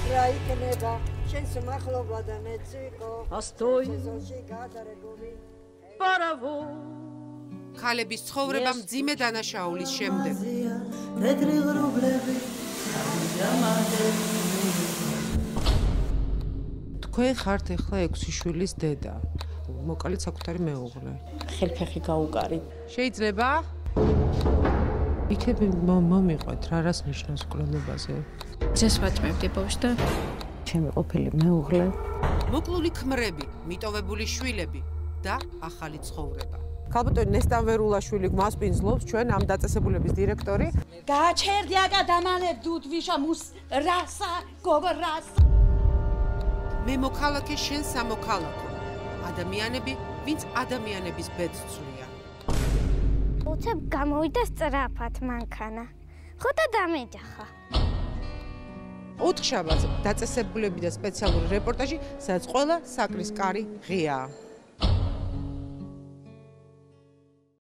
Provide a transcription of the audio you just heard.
რა იქნება შენს მახლობა და მეციკო სეზონში გადარეგული პარავო ქალების ცხოვრება მძიმე დანაშაულის შემდეგ თეთრი ღრუბლები თქვენ ხართ ახლა 6 შვილის დედა მოკალით საკუთარი მეუღლე ხელფეხი გაუკარით შეიძლება იქები მომიყვეთ რა რას ნიშნავს კვლევებაზე ძეს ვაჭმევდი ბავშვს და ჩემი ყოფილი მეუღლე მოკლული ქმრები მიტოვებული შვილები და ახალი ცხოვრება ქალბატონი ნესტან ვერულაშვილი გვასპინძლობს ჩვენ ამ დაწესებულების დირექტორი გაჩერდი აკადამანე დუდვიშა მუს რასა გობრას მე მოქალაქე შენ სამოქალაქო ადამიანები ვინც ადამიანების ბედს ცვლიან უცებ გამოვიდა სწრაფად მანქანა ხო და დამეჯახა 4 შაბათს დაწესებულები და სპეციალური რეპორტაჟი სადაც ყველა საკრის კარი ღიაა